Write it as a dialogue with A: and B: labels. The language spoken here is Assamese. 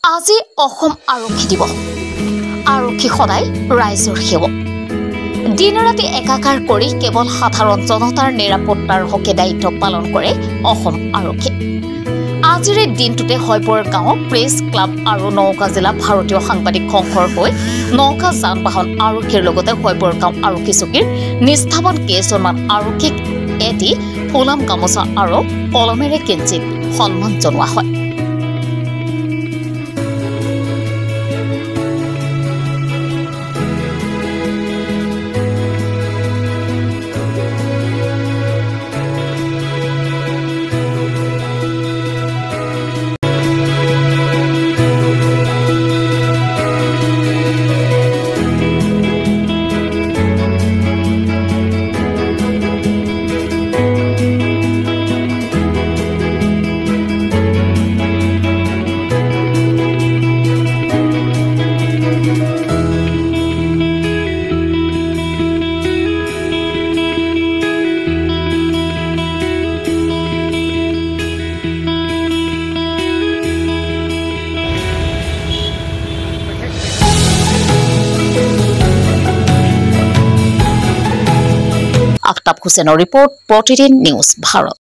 A: আজি অসম আৰক্ষী দিৱস। আৰক্ষী সদায় ৰাইজৰ সেৱক। দিন ৰাতি একাকাৰ কৰি কেৱল সাধাৰণ জনতাৰ নিৰাপত্তাৰ হকে দায়িত্ব পালন কৰে অসম আৰক্ষী। আজিৰ দিনটোতে হয়বৰ গাঁও প্ৰেছ ক্লাব আৰু নওগাঁ জিলা ভাৰতীয় সাংবাদিক সংঘৰ হৈ নওগাঁ যান বাহন আৰক্ষীৰ লগতে হয়বৰ গাঁও আৰক্ষী চকীৰ নিষ্ঠাৱান কেইজনমান আৰক্ষীক এটি ফুলাম গামোচা আৰু কলমেৰে কিঞ্চিত সন্মান জনোৱা হয়। আফতাব হুছেইনৰ ৰিপৰ্ট, প্ৰতিদিন নিউজ ভাৰত।